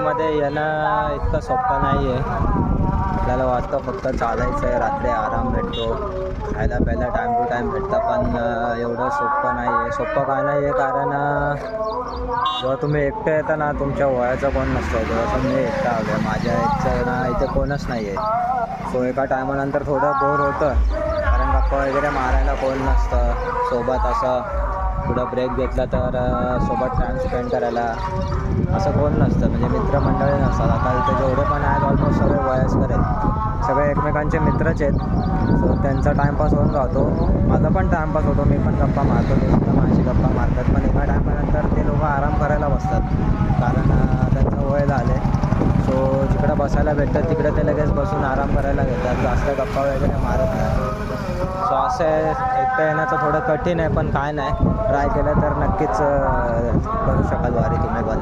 वारीमध्ये येणं इतकं सोपं नाही आहे. आपल्याला वाटतं फक्त चालायचं आहे, रात्री आराम भेटतो, खायला प्यायला टाईम टू टाईम भेटतं, पण एवढं सोपं नाही आहे. सोपं का नाही आहे, कारण जेव्हा तुम्ही एकटं येता ना, तुमच्या वयाचं कोण नसतं. जेव्हा मी एकटा आलो आहे, माझ्या याचं ना इथे कोणच नाही आहे. सो एका टायमानंतर थोडं बोर होतं, कारण गप्पा वगैरे मारायला कोण नसतं सोबत. असं पुढं ब्रेक घेतला तर सोबत टाईम स्पेंड करायला असं कोण नसतं, म्हणजे मित्रमंडळी नसतात. आता इथे जेवढे पण आहेत ऑलमोस्ट सगळे वयस्कर आहेत, सगळे एकमेकांचे मित्रच आहेत. सो त्यांचा टाईमपास होऊन राहतो, माझा पण टाईमपास होतो, मी पण गप्पा मारतो, ते सुद्धा माझी गप्पा मारतात. पण एका टायमानंतर ते लोक आराम करायला बसतात, कारण त्यांचं वय झाले. सो जिकडं बसायला भेटतं तिकडे ते लगेच बसून आराम करायला घेतात, जास्त गप्पा वगैरे मारत नाही. सो असं आहे, एकटं येण्याचं थोडं कठीण आहे, पण काय नाही, ट्राय केलं तर नक्कीच करू शकाल वारी तुम्ही पण.